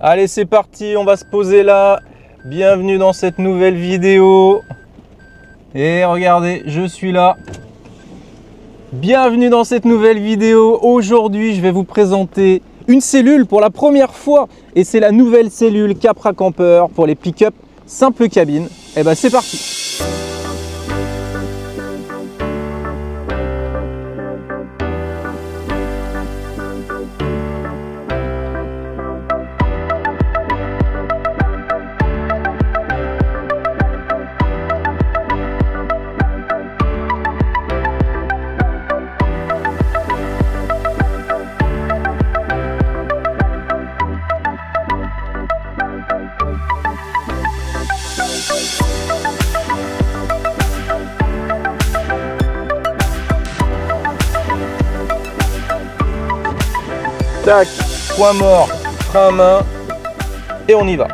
Allez, c'est parti, on va se poser là. Bienvenue dans cette nouvelle vidéo. Et regardez, je suis là. Bienvenue dans cette nouvelle vidéo. Aujourd'hui, je vais vous présenter une cellule pour la première fois. Et c'est la nouvelle cellule Capra Camper pour les pick-up simple cabine. Et ben c'est parti. Tac, point mort, frein à main et on y va.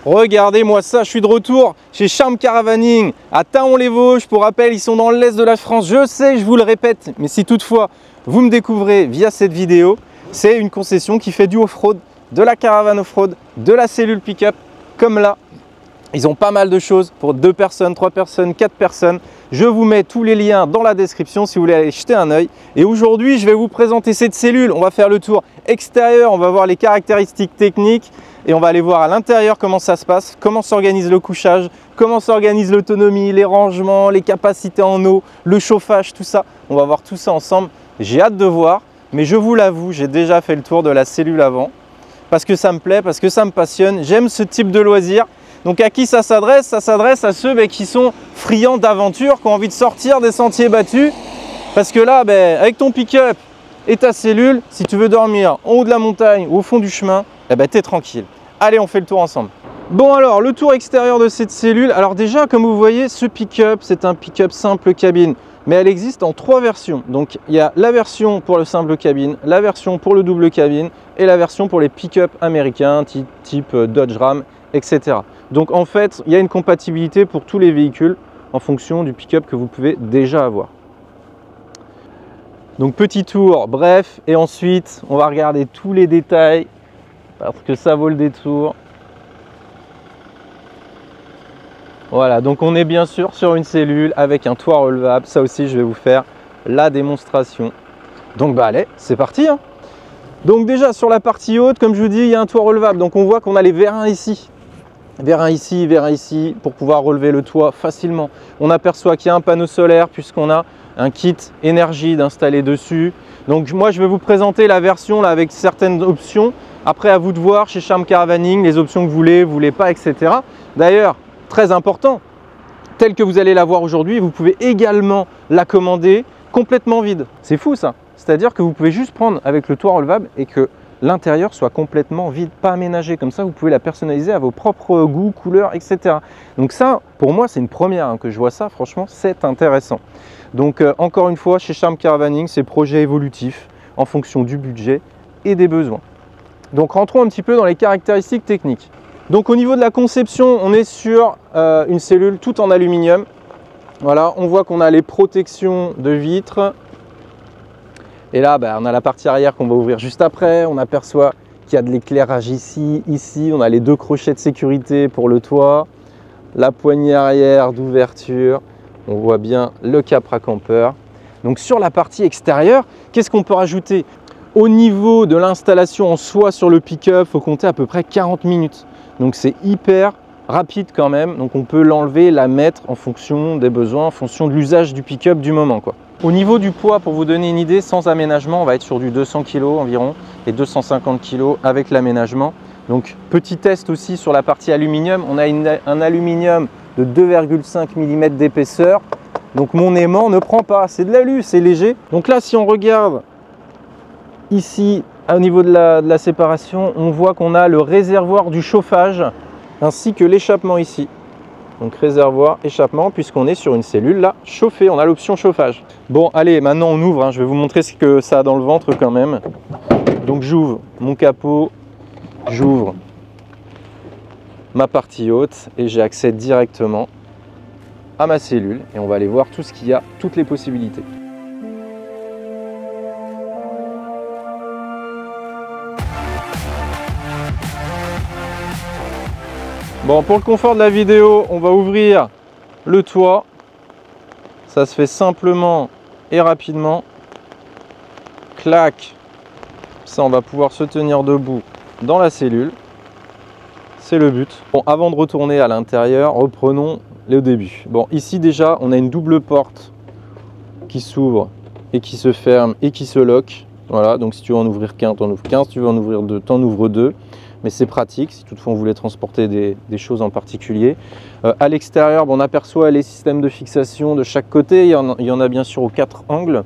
Regardez-moi ça, je suis de retour chez Charme Caravaning à Thaon-les-Vosges. Pour rappel, ils sont dans l'est de la France. Je sais, je vous le répète, mais si toutefois vous me découvrez via cette vidéo, c'est une concession qui fait du off-road, de la caravane off-road, de la cellule pick-up, comme là. Ils ont pas mal de choses pour 2 personnes, 3 personnes, 4 personnes. Je vous mets tous les liens dans la description si vous voulez aller jeter un œil. Et aujourd'hui, je vais vous présenter cette cellule. On va faire le tour extérieur, on va voir les caractéristiques techniques et on va aller voir à l'intérieur comment ça se passe, comment s'organise le couchage, comment s'organise l'autonomie, les rangements, les capacités en eau, le chauffage, tout ça. On va voir tout ça ensemble. J'ai hâte de voir, mais je vous l'avoue, j'ai déjà fait le tour de la cellule avant parce que ça me plaît, parce que ça me passionne. J'aime ce type de loisir. Donc à qui ça s'adresse? Ça s'adresse à ceux qui sont friands d'aventure, qui ont envie de sortir des sentiers battus. Parce que là, avec ton pick-up et ta cellule, si tu veux dormir en haut de la montagne ou au fond du chemin, t'es tranquille. Allez, on fait le tour ensemble. Bon alors, le tour extérieur de cette cellule. Alors déjà, comme vous voyez, ce pick-up, c'est un pick-up simple cabine. Mais elle existe en 3 versions. Donc il y a la version pour le simple cabine, la version pour le double cabine et la version pour les pick-up américains type Dodge Ram, etc. Donc en fait, il y a une compatibilité pour tous les véhicules en fonction du pick-up que vous pouvez déjà avoir. Donc petit tour, bref, et ensuite on va regarder tous les détails parce que ça vaut le détour. Voilà, donc on est bien sûr sur une cellule avec un toit relevable. Ça aussi, je vais vous faire la démonstration. Donc allez, c'est parti hein. Donc déjà sur la partie haute, comme je vous dis, il y a un toit relevable. Donc on voit qu'on a les vérins ici. Vérins ici pour pouvoir relever le toit facilement. On aperçoit qu'il y a un panneau solaire puisqu'on a un kit énergie d'installer dessus. Donc moi je vais vous présenter la version là avec certaines options. Après à vous de voir chez Charme Caravaning les options que vous voulez pas, etc. D'ailleurs, très important, tel que vous allez la voir aujourd'hui, vous pouvez également la commander complètement vide. C'est fou ça. C'est-à-dire que vous pouvez juste prendre avec le toit relevable et que l'intérieur soit complètement vide, pas aménagé. Comme ça, vous pouvez la personnaliser à vos propres goûts, couleurs, etc. Donc ça, pour moi, c'est une première que je vois ça. Franchement, c'est intéressant. Donc encore une fois, chez Charme Caravaning, c'est projet évolutif en fonction du budget et des besoins. Donc rentrons un petit peu dans les caractéristiques techniques. Donc au niveau de la conception, on est sur une cellule toute en aluminium. Voilà, on voit qu'on a les protections de vitres. Et là, on a la partie arrière qu'on va ouvrir juste après. On aperçoit qu'il y a de l'éclairage ici. On a les 2 crochets de sécurité pour le toit. La poignée arrière d'ouverture. On voit bien le Capra Camper. Donc sur la partie extérieure, qu'est-ce qu'on peut rajouter? Au niveau de l'installation en soi sur le pick-up, il faut compter à peu près 40 minutes. Donc c'est hyper rapide quand même. Donc on peut l'enlever, la mettre en fonction des besoins, en fonction de l'usage du pick-up du moment, quoi. Au niveau du poids, pour vous donner une idée, sans aménagement, on va être sur du 200 kg environ et 250 kg avec l'aménagement. Donc petit test aussi sur la partie aluminium. On a un aluminium de 2,5 mm d'épaisseur. Donc mon aimant ne prend pas, c'est de l'alu, c'est léger. Donc là, si on regarde ici au niveau de la séparation, on voit qu'on a le réservoir du chauffage ainsi que l'échappement ici. Donc réservoir, échappement, puisqu'on est sur une cellule là chauffée, on a l'option chauffage. Bon allez, maintenant on ouvre, je vais vous montrer ce que ça a dans le ventre quand même. Donc j'ouvre mon capot, j'ouvre ma partie haute et j'ai accès directement à ma cellule et on va aller voir tout ce qu'il y a, toutes les possibilités. Bon, pour le confort de la vidéo, on va ouvrir le toit. Ça se fait simplement et rapidement. Clac. Ça, on va pouvoir se tenir debout dans la cellule. C'est le but. Bon, avant de retourner à l'intérieur, reprenons le début. Bon, ici déjà, on a une double porte qui s'ouvre et qui se ferme et qui se lock. Voilà, donc si tu veux en ouvrir qu'un, t'en ouvres qu'un. Si tu veux en ouvrir deux, t'en ouvres deux. Mais c'est pratique si toutefois on voulait transporter des choses en particulier. À l'extérieur, bon, on aperçoit les systèmes de fixation de chaque côté. Il y en a bien sûr aux 4 angles.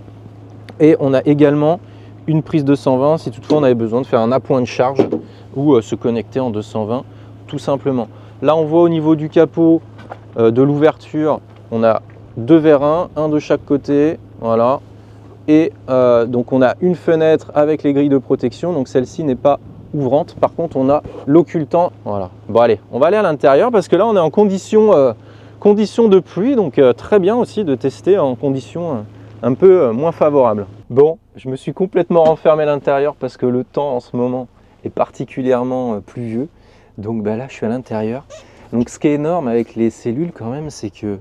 Et on a également une prise 220 si toutefois on avait besoin de faire un appoint de charge ou se connecter en 220 tout simplement. Là on voit au niveau du capot de l'ouverture, on a 2 vérins, un de chaque côté, voilà. Et donc on a une fenêtre avec les grilles de protection, donc celle-ci n'est pas ouvrante. Par contre on a l'occultant, voilà. Bon allez, on va aller à l'intérieur parce que là on est en condition de pluie, donc très bien aussi de tester en conditions un peu moins favorables. Bon, je me suis complètement renfermé à l'intérieur parce que le temps en ce moment est particulièrement pluvieux. Donc bah là je suis à l'intérieur. Donc ce qui est énorme avec les cellules quand même, c'est que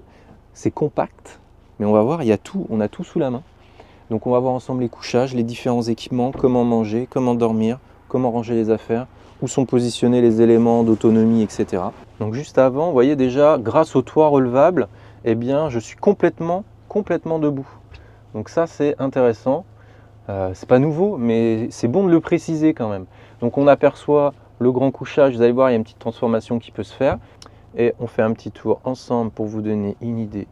c'est compact. Mais on va voir, il y a tout, on a tout sous la main. Donc on va voir ensemble les couchages, les différents équipements, comment manger, comment dormir, comment ranger les affaires, où sont positionnés les éléments d'autonomie, etc. Donc juste avant, vous voyez déjà, grâce au toit relevable, eh bien je suis complètement debout. Donc ça c'est intéressant. C'est pas nouveau, mais c'est bon de le préciser quand même. Donc on aperçoit le grand couchage, vous allez voir, il y a une petite transformation qui peut se faire. Et on fait un petit tour ensemble pour vous donner une idée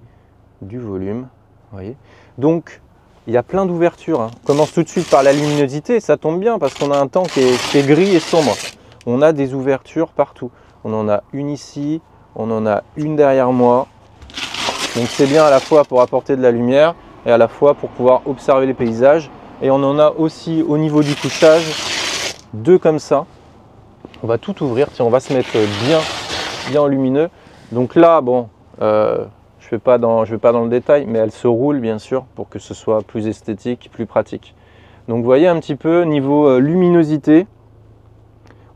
du volume. Vous voyez. Donc il y a plein d'ouvertures. Hein. On commence tout de suite par la luminosité, ça tombe bien parce qu'on a un temps qui est gris et sombre. On a des ouvertures partout. On en a une ici, on en a une derrière moi. Donc c'est bien à la fois pour apporter de la lumière et à la fois pour pouvoir observer les paysages. Et on en a aussi au niveau du couchage, 2 comme ça. On va tout ouvrir, tiens, on va se mettre bien en lumineux. Donc là, bon, je vais pas dans le détail, mais elle se roule bien sûr pour que ce soit plus esthétique, plus pratique. Donc vous voyez un petit peu niveau luminosité,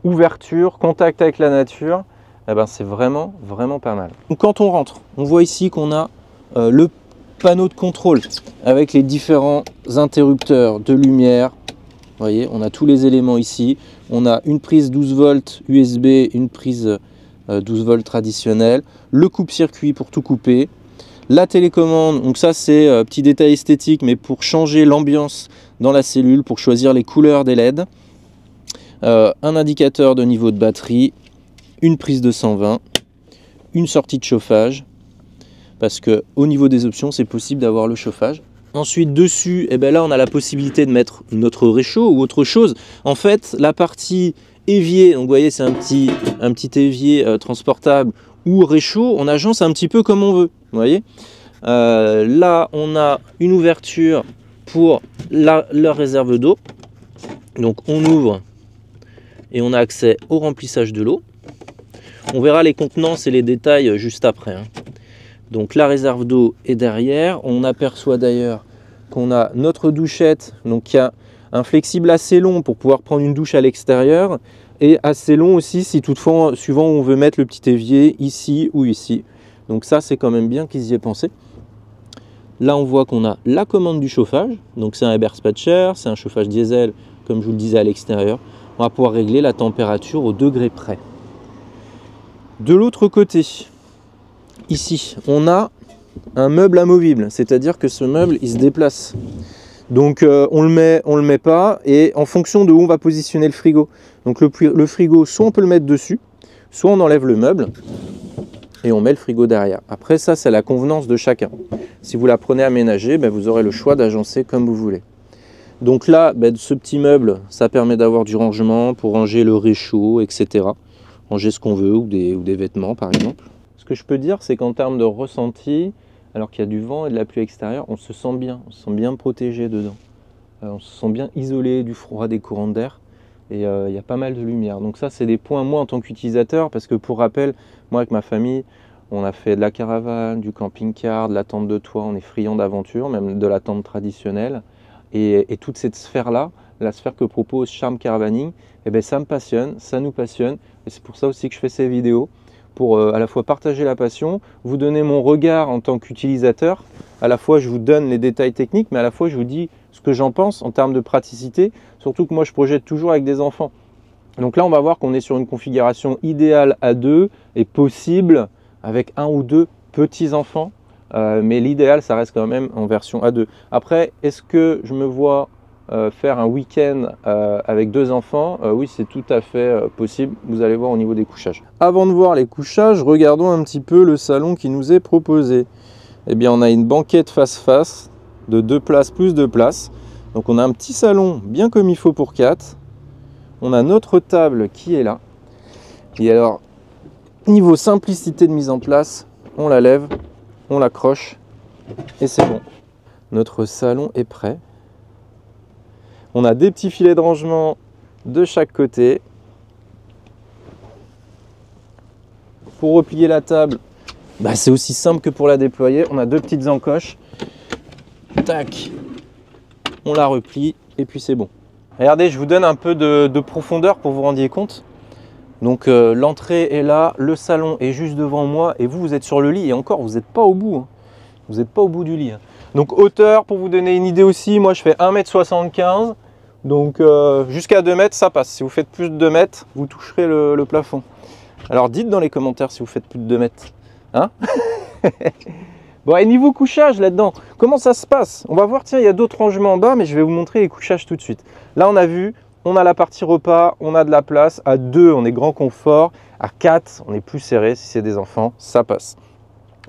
ouverture, contact avec la nature, eh ben, c'est vraiment pas mal. Donc quand on rentre, on voit ici qu'on a le panneau de contrôle avec les différents interrupteurs de lumière. Vous voyez, on a tous les éléments ici. On a une prise 12 volts USB, une prise 12 volts traditionnelle, le coupe-circuit pour tout couper, la télécommande. Donc ça c'est petit détail esthétique, mais pour changer l'ambiance dans la cellule, pour choisir les couleurs des LED. Un indicateur de niveau de batterie, une prise 220, une sortie de chauffage. Parce que au niveau des options, c'est possible d'avoir le chauffage. Ensuite, dessus, eh ben là, on a la possibilité de mettre notre réchaud ou autre chose. En fait, la partie évier, donc vous voyez, c'est un petit évier transportable ou réchaud, on agence un petit peu comme on veut. Vous voyez, là, on a une ouverture pour leur réserve d'eau. Donc, on ouvre et on a accès au remplissage de l'eau. On verra les contenances et les détails juste après. Hein. Donc la réserve d'eau est derrière. On aperçoit d'ailleurs qu'on a notre douchette. Donc il y a un flexible assez long pour pouvoir prendre une douche à l'extérieur. Et assez long aussi si toutefois, suivant où on veut mettre le petit évier, ici ou ici. Donc ça c'est quand même bien qu'ils y aient pensé. Là on voit qu'on a la commande du chauffage. Donc c'est un Eberspatcher, c'est un chauffage diesel comme je vous le disais à l'extérieur. On va pouvoir régler la température au degré près. De l'autre côté, ici, on a un meuble amovible, c'est-à-dire que ce meuble, il se déplace. Donc on le met pas, et en fonction de où on va positionner le frigo. Donc le frigo, soit on peut le mettre dessus, soit on enlève le meuble et on met le frigo derrière. Après ça, c'est la convenance de chacun. Si vous la prenez aménagée, ben, vous aurez le choix d'agencer comme vous voulez. Donc là, ben, ce petit meuble, ça permet d'avoir du rangement pour ranger le réchaud, etc. Ranger ce qu'on veut, ou des vêtements par exemple. Ce que je peux dire, c'est qu'en termes de ressenti, alors qu'il y a du vent et de la pluie extérieure, on se sent bien protégé dedans. On se sent bien isolé du froid, des courants d'air, et il y a pas mal de lumière. Donc ça, c'est des points, moi, en tant qu'utilisateur, parce que pour rappel, moi, avec ma famille, on a fait de la caravane, du camping-car, de la tente de toit, on est friand d'aventure, même de la tente traditionnelle. Et toute cette sphère-là, la sphère que propose Charm Caravaning, eh ben, ça me passionne, ça nous passionne. Et c'est pour ça aussi que je fais ces vidéos, pour à la fois partager la passion, vous donner mon regard en tant qu'utilisateur. À la fois, je vous donne les détails techniques, mais à la fois, je vous dis ce que j'en pense en termes de praticité. Surtout que moi, je projette toujours avec des enfants. Donc là, on va voir qu'on est sur une configuration idéale à 2 et possible avec 1 ou 2 petits enfants. Mais l'idéal, ça reste quand même en version A2. Après, est-ce que je me vois faire un week-end avec 2 enfants? Oui, c'est tout à fait possible. Vous allez voir au niveau des couchages. Avant de voir les couchages, regardons un petit peu le salon qui nous est proposé. Eh bien, on a une banquette face-face de 2 places plus 2 places. Donc, on a un petit salon bien comme il faut pour 4. On a notre table qui est là. Et alors, niveau simplicité de mise en place, on la lève, on l'accroche et c'est bon. Notre salon est prêt. On a des petits filets de rangement de chaque côté. Pour replier la table, bah c'est aussi simple que pour la déployer. On a 2 petites encoches. Tac, on la replie et puis c'est bon. Regardez, je vous donne un peu de profondeur pour vous rendiez compte. Donc l'entrée est là, le salon est juste devant moi et vous êtes sur le lit et encore vous n'êtes pas au bout. Hein. Vous n'êtes pas au bout du lit. Hein. Donc hauteur, pour vous donner une idée aussi, moi je fais 1,75 m. Donc jusqu'à 2 mètres, ça passe. Si vous faites plus de 2 mètres, vous toucherez le plafond. Alors dites dans les commentaires si vous faites plus de 2 mètres. Hein. Bon, et niveau couchage là-dedans, comment ça se passe? On va voir, tiens, il y a d'autres rangements en bas, mais je vais vous montrer les couchages tout de suite. Là, on a vu, on a la partie repas, on a de la place. À 2, on est grand confort. À 4, on est plus serré. Si c'est des enfants, ça passe.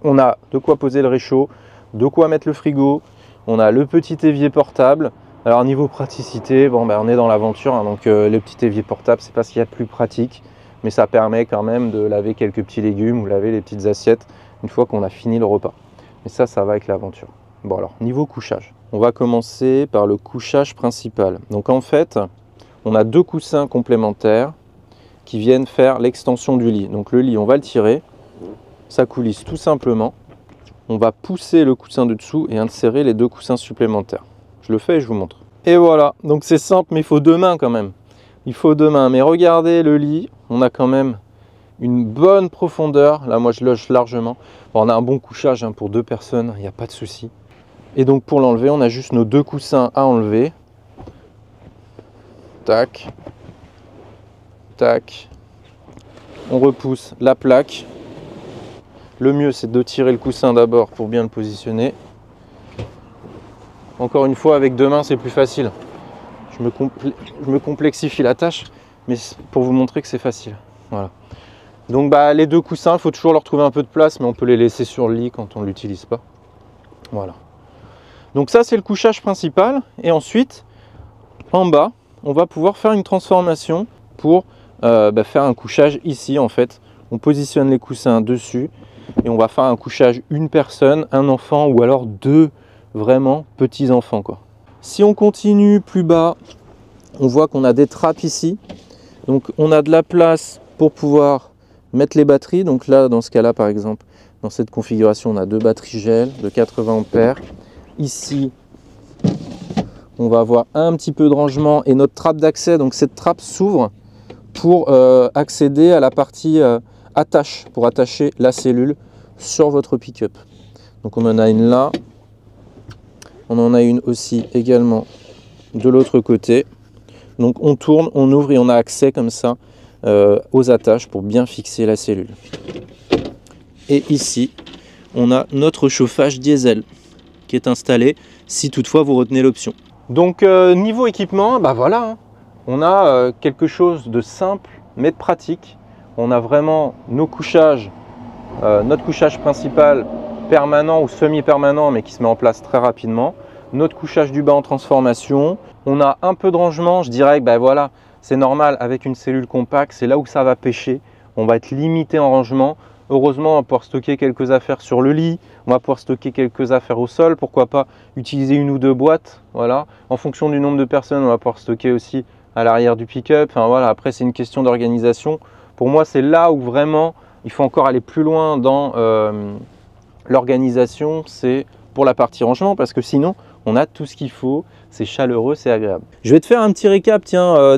On a de quoi poser le réchaud, de quoi mettre le frigo. On a le petit évier portable. Alors, niveau praticité, bon, ben, on est dans l'aventure. Hein, donc, le petit évier portable, c'est pas ce qu'il y a de plus pratique. Mais ça permet quand même de laver quelques petits légumes ou laver les petites assiettes une fois qu'on a fini le repas. Mais ça va avec l'aventure. Bon alors, niveau couchage. On va commencer par le couchage principal. Donc en fait, on a 2 coussins complémentaires qui viennent faire l'extension du lit. Donc le lit, on va le tirer. Ça coulisse tout simplement. On va pousser le coussin de dessous et insérer les 2 coussins supplémentaires. Je le fais et je vous montre. Et voilà, donc c'est simple, mais il faut 2 mains quand même. Il faut 2 mains. Mais regardez le lit, on a quand même une bonne profondeur. Là, moi, je loge largement. Bon, on a un bon couchage hein, pour 2 personnes, il n'y a pas de souci. Et donc, pour l'enlever, on a juste nos 2 coussins à enlever. Tac. Tac. On repousse la plaque. Le mieux, c'est de tirer le coussin d'abord pour bien le positionner. Encore une fois, avec 2 mains, c'est plus facile. Je me complexifie la tâche, mais pour vous montrer que c'est facile. Voilà. Donc bah, les 2 coussins, il faut toujours leur trouver un peu de place, mais on peut les laisser sur le lit quand on ne l'utilise pas. Voilà. Donc ça, c'est le couchage principal. Et ensuite, en bas, on va pouvoir faire une transformation pour faire un couchage ici, en fait. On positionne les coussins dessus et on va faire un couchage une personne, un enfant ou alors 2 vraiment petits enfants, quoi. Si on continue plus bas, on voit qu'on a des trappes ici. Donc on a de la place pour pouvoir mettre les batteries. Donc là, dans ce cas-là, par exemple, dans cette configuration, on a 2 batteries gel de 80 ampères. Ici, on va avoir un petit peu de rangement et notre trappe d'accès. Donc cette trappe s'ouvre pour accéder à la partie attache, pour attacher la cellule sur votre pick-up. Donc on en a une là. On en a une aussi également de l'autre côté. Donc on tourne, on ouvre et on a accès comme ça aux attaches pour bien fixer la cellule. Et ici, on a notre chauffage diesel qui est installé si toutefois vous retenez l'option. Donc niveau équipement, bah voilà, hein, on a quelque chose de simple mais de pratique. On a vraiment nos couchages, notre couchage principal permanent ou semi-permanent mais qui se met en place très rapidement. Notre couchage du bas en transformation. On a un peu de rangement, je dirais que ben voilà, c'est normal avec une cellule compacte, c'est là où ça va pêcher. On va être limité en rangement. Heureusement, on va pouvoir stocker quelques affaires sur le lit, on va pouvoir stocker quelques affaires au sol, pourquoi pas utiliser 1 ou 2 boîtes, voilà. En fonction du nombre de personnes, on va pouvoir stocker aussi à l'arrière du pick-up. Enfin voilà, après c'est une question d'organisation. Pour moi, c'est là où vraiment il faut encore aller plus loin dans l'organisation, c'est pour la partie rangement, parce que sinon on a tout ce qu'il faut, c'est chaleureux, c'est agréable. Je vais te faire un petit récap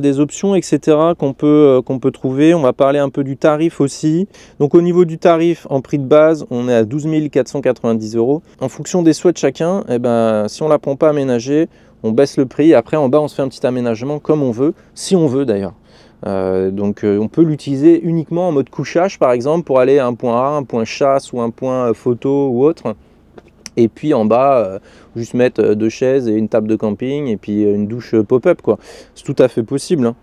des options, etc. qu'on peut trouver. On va parler un peu du tarif aussi. Donc au niveau du tarif, en prix de base, on est à 12 490 €. En fonction des souhaits de chacun, eh ben, si on ne la prend pas aménagée, on baisse le prix. Après, en bas, on se fait un petit aménagement comme on veut, si on veut d'ailleurs. On peut l'utiliser uniquement en mode couchage, par exemple, pour aller à un point A, un point chasse ou un point photo ou autre. Et puis en bas, juste mettre 2 chaises et une table de camping et puis une douche pop-up, quoi. C'est tout à fait possible, hein.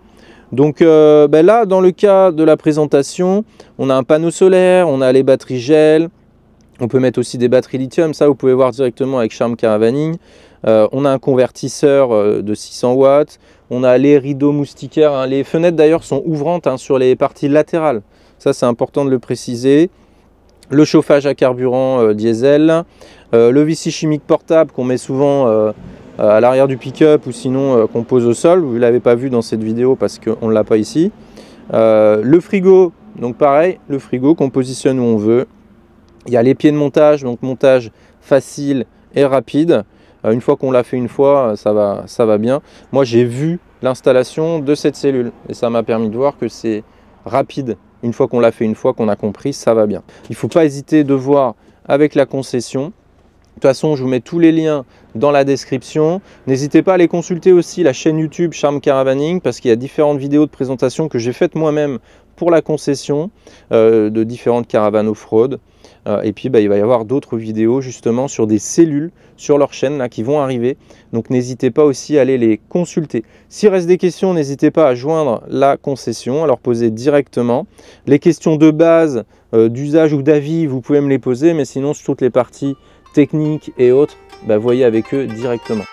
Donc là, dans le cas de la présentation, on a un panneau solaire, on a les batteries gel, on peut mettre aussi des batteries lithium, ça vous pouvez voir directement avec Charm Caravaning. On a un convertisseur de 600 watts, on a les rideaux moustiquaires, hein. Les fenêtres d'ailleurs sont ouvrantes, hein, sur les parties latérales, ça c'est important de le préciser. Le chauffage à carburant diesel, le Vichy chimique portable qu'on met souvent à l'arrière du pick-up ou sinon qu'on pose au sol, vous ne l'avez pas vu dans cette vidéo parce qu'on ne l'a pas ici. Le frigo, donc pareil, le frigo qu'on positionne où on veut. Il y a les pieds de montage, donc montage facile et rapide. Une fois qu'on l'a fait une fois, ça va bien. Moi j'ai vu l'installation de cette cellule et ça m'a permis de voir que c'est rapide. Une fois qu'on l'a fait une fois, qu'on a compris, ça va bien. Il ne faut pas hésiter de voir avec la concession. De toute façon, je vous mets tous les liens dans la description. N'hésitez pas à aller consulter aussi la chaîne YouTube Charm Caravaning parce qu'il y a différentes vidéos de présentation que j'ai faites moi-même pour la concession de différentes caravanes off-road. Et puis il va y avoir d'autres vidéos justement sur des cellules sur leur chaîne là, qui vont arriver. Donc n'hésitez pas aussi à aller les consulter. S'il reste des questions, n'hésitez pas à joindre la concession, à leur poser directement. Les questions de base, d'usage ou d'avis, vous pouvez me les poser, mais sinon sur toutes les parties techniques et autres, voyez avec eux directement.